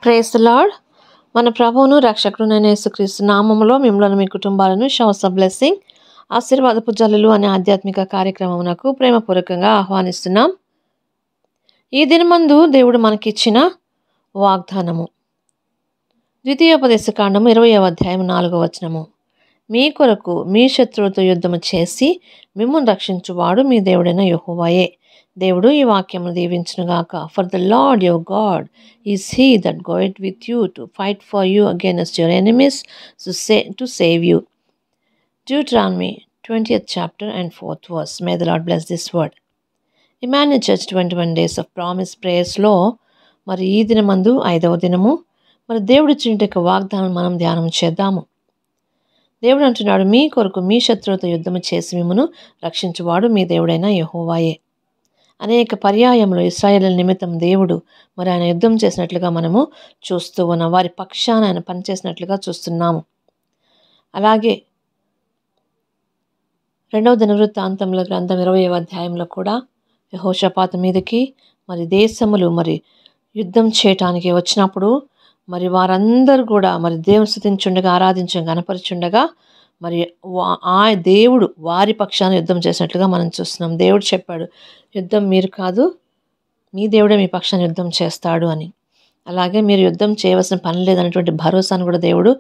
Praise the lord. మన ప్రభువును రక్షకుడునైన యేసుక్రీస్తు నామములో మిమ్మల్ని మీ కుటుంబాలను షవర్స్ ఆఫ్ బ్లెస్సింగ్ ఆశీర్వాదపు జల్లులు అనే ఆధ్యాత్మిక కార్యక్రమమునకు ప్రేమపూర్వకంగా ఆహ్వానిస్తున్నాం. ఈ దినమందు దేవుడు మనకిచ్చిన వాగ్దానము ద్వితీయోపదేశకాండము 20వ అధ్యాయం 4వ వచనము. మీ కొరకు మీ శత్రువులతో యుద్ధము చేసి మిమ్మును రక్షించువాడు మీ దేవుడైన యెహోవాయే. దేవుడు ఈ వాక్యమును దీవించునుగాక. For the Lord your God is he that goeth with you to fight for you against your enemies to save you. Deuteronomy 20th chapter and 4th verse. May the Lord bless this word. Emmanuel Church 21 Days of Promise ప్రేయర్స్లో మరి ఈ దినమందు 5వ దినము మరి దేవుడి చింటిక వాగ్దానం మనం ధ్యానం చేద్దాము. దేవుడు అంటున్నాడు, మీ కొరకు మీ శత్రువులతో యుద్ధము చేసి మిమ్మును రక్షించువాడు మీ దేవుడైన యెహోవాయే. అనేక పర్యాయములు ఇశ్రాయేలు నిమిత్తం దేవుడు మరి ఆయన యుద్ధం చేసినట్లుగా మనము చూస్తూ ఉన్నాం. వారి పక్షాన ఆయన పనిచేసినట్లుగా చూస్తున్నాము. అలాగే 2వ దినవృత్తాంతముల గ్రంథం 20వ అధ్యాయంలో కూడా యెహోషాపాతు మీదకి మరి దేశములు మరి యుద్ధం చేయటానికి వచ్చినప్పుడు మరి వారందరూ కూడా మరి దేవుని స్తుతించుండగా ఆరాధించగా గణపరచుండగా మరి ఆ దేవుడు వారి పక్షాన యుద్ధం చేసినట్లుగా మనం చూస్తున్నాం. దేవుడు చెప్పాడు, యుద్ధం మీరు కాదు, మీ దేవుడే మీ పక్షాన యుద్ధం చేస్తాడు అని. అలాగే మీరు యుద్ధం చేయవలసిన పని లేదనేటువంటి భరోసాను కూడా దేవుడు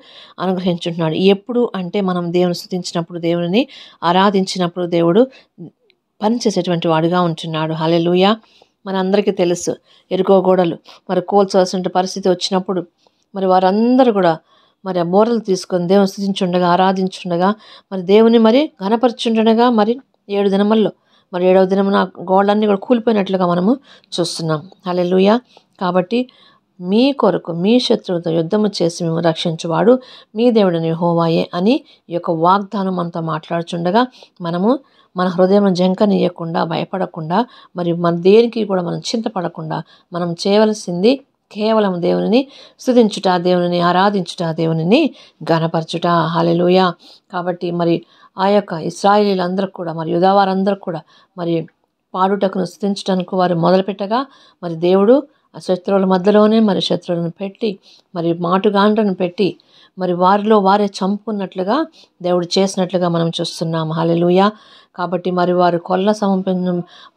అనుగ్రహించుంటున్నాడు. ఎప్పుడు అంటే మనం దేవుని స్తుతించినప్పుడు, దేవుని ఆరాధించినప్పుడు దేవుడు పనిచేసేటువంటి వాడుగా ఉంటున్నాడు. హల్లెలూయా. మనందరికీ తెలుసు, ఎరుకో గోడలు మరి కోల్చవలసిన పరిస్థితి వచ్చినప్పుడు మరి వారందరూ కూడా మరి ఆ బోరలు తీసుకొని దేవుని స్తుతించుండగా ఆరాధించుండగా మరి దేవుని మరి ఘనపరచుండగా మరి 7 దినముల్లో మరి 7వ దినమున గోడలన్నీ కూడా కూలిపోయినట్లుగా మనము చూస్తున్నాం. హల్లెలూయా. కాబట్టి మీ కొరకు మీ శత్రువుతో యుద్ధము చేసి మేము రక్షించువాడు మీ దేవుడని యెహోవాయే అని ఈ యొక్క వాగ్దానం మనతో మాట్లాడుచుండగా మనము మన హృదయం జంకనీయకుండా, భయపడకుండా మరి మన దేనికి కూడా మనం చింతపడకుండా మనం చేయవలసింది కేవలం దేవునిని స్తుతించుట, దేవునిని ఆరాధించుట, దేవునిని ఘనపరచుట. హల్లెలూయా. కాబట్టి మరి ఆ యొక్క ఇశ్రాయేలీలందరూ కూడా మరి యూదావారందరూ కూడా మరి పాడుటకును స్తుతించటానికి వారు మొదలుపెట్టగా మరి దేవుడు ఆ శత్రువుల మధ్యలోనే మరి శత్రువులను పెట్టి మరి మాటుగాండ్రను పెట్టి మరి వారిలో వారే చంపుకున్నట్లుగా దేవుడు చేసినట్లుగా మనం చూస్తున్నాం. హల్లెలూయా. కాబట్టి మరి వారు కొల్ల సమం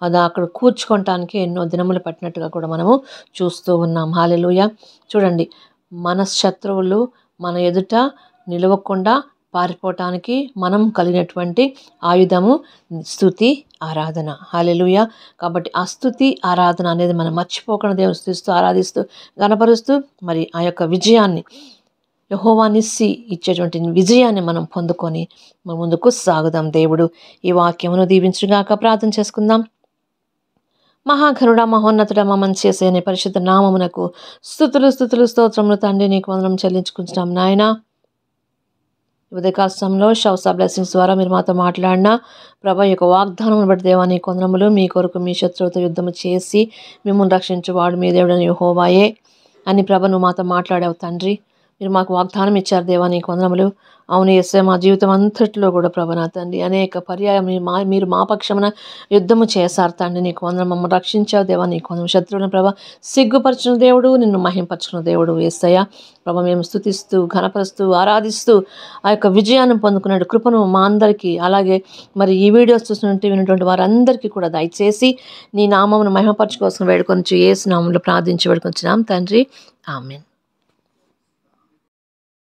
అది అక్కడ కూర్చుకోవటానికి ఎన్నో దినములు పట్టినట్టుగా కూడా మనము చూస్తూ ఉన్నాం. హల్లెలూయా. చూడండి, మన శత్రువులు మన ఎదుట నిలవకుండా పారిపోవటానికి మనం కలిగినటువంటి ఆయుధము స్తుతి, ఆరాధన. హల్లెలూయా. కాబట్టి ఆ స్తుతి, ఆరాధన అనేది మనం మర్చిపోకుండా దేవుని స్తుతిస్తూ ఆరాధిస్తూ గణపరుస్తూ మరి ఆ యొక్క విజయాన్ని యెహోవా నిస్సి ఇచ్చేటువంటి విజయాన్ని మనం పొందుకొని ముందుకు సాగుదాం. దేవుడు ఈ వాక్యమును దీవించుగాక. ప్రార్థన చేసుకుందాం. మహాఘనుడా, మహోన్నతుడా, మా మంచి చేసే పరిశుద్ధ నామమునకు స్తుతులు స్తోత్రములు తండ్రి, నీకు వందనం చెల్లించుకుంటున్నాం నాయనా. ఉదయకాల సమయంలో షవర్స్ ఆఫ్ బ్లెస్సింగ్స్ ద్వారా మీరు మాతో మాట్లాడిన ప్రభా యొక్క వాగ్దానమును బట్టి దేవా నీకు వందనములు. మీ కొరకు మీ శత్రువుతో యుద్ధము చేసి మిమ్మల్ని రక్షించువాడు మీ దేవుడని యెహోవాయే అని ప్రభ నువ్వు మాతో మాట్లాడావు తండ్రి. మీరు మాకు వాగ్దానం ఇచ్చారు దేవా నీకు వందనములు. అవును యేసయ్య, మా జీవితం అంతట్లో కూడా ప్రభ నా తండ్రి అనేక పర్యాయం మీరు మా పక్షమున యుద్ధము చేశారు తండ్రి. నీకు వందనం. మమ్మల్ని రక్షించావు దేవా నీకు వందనం. శత్రువులను ప్రభ సిగ్గుపరచిన దేవుడు, నిన్ను మహింపరచిన దేవుడు యేసయ్య. ప్రభ మేము స్తుతిస్తూ ఘనపరుస్తూ ఆరాధిస్తూ ఆ యొక్క విజయాన్ని పొందుకునే కృపను మా అందరికీ, అలాగే మరి ఈ వీడియోస్ చూసినట్టు విన్నటువంటి వారందరికీ కూడా దయచేసి నీ నామమును మహిమపరచుకోవాల్సిన వేడుకొంచు యేసు నామములో ప్రార్థించి వేడుకొంచున్నాం తండ్రి. ఆమేన్.